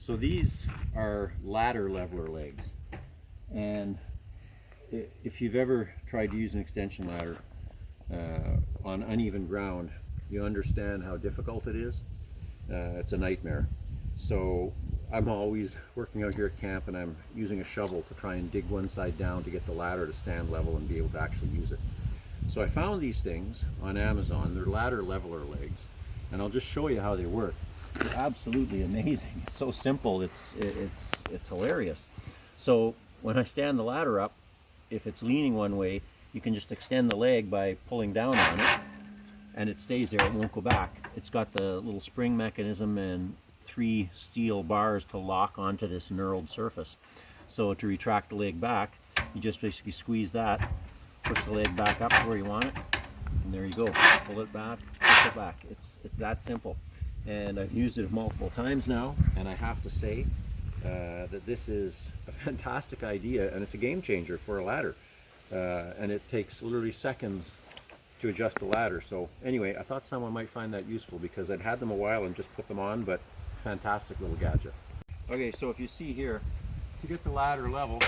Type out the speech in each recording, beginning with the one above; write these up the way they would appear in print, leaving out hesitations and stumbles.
So these are ladder leveler legs, and if you've ever tried to use an extension ladder on uneven ground, you understand how difficult it is. It's a nightmare. So I'm always working out here at camp, and I'm using a shovel to try and dig one side down to get the ladder to stand level and be able to actually use it. So I found these things on Amazon. They're ladder leveler legs, and I'll just show you how they work. They're absolutely amazing. It's so simple. It's hilarious. So when I stand the ladder up, if it's leaning one way, you can just extend the leg by pulling down on it, and it stays there. It won't go back. It's got the little spring mechanism and 3 steel bars to lock onto this knurled surface. So to retract the leg back, you just basically squeeze that, push the leg back up to where you want it, and there you go. Pull it back, push it back. It's that simple. And I've used it multiple times now, and I have to say that this is a fantastic idea, and it's a game changer for a ladder. And it takes literally seconds to adjust the ladder. So anyway, I thought someone might find that useful because I'd had them a while and just put them on, but fantastic little gadget. Okay, so if you see here, to get the ladder level,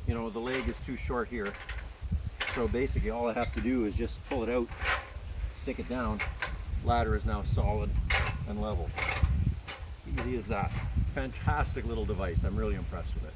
you know, the leg is too short here. So basically all I have to do is just pull it out, stick it down. Ladder is now solid and level. Easy as that. Fantastic little device. I'm really impressed with it.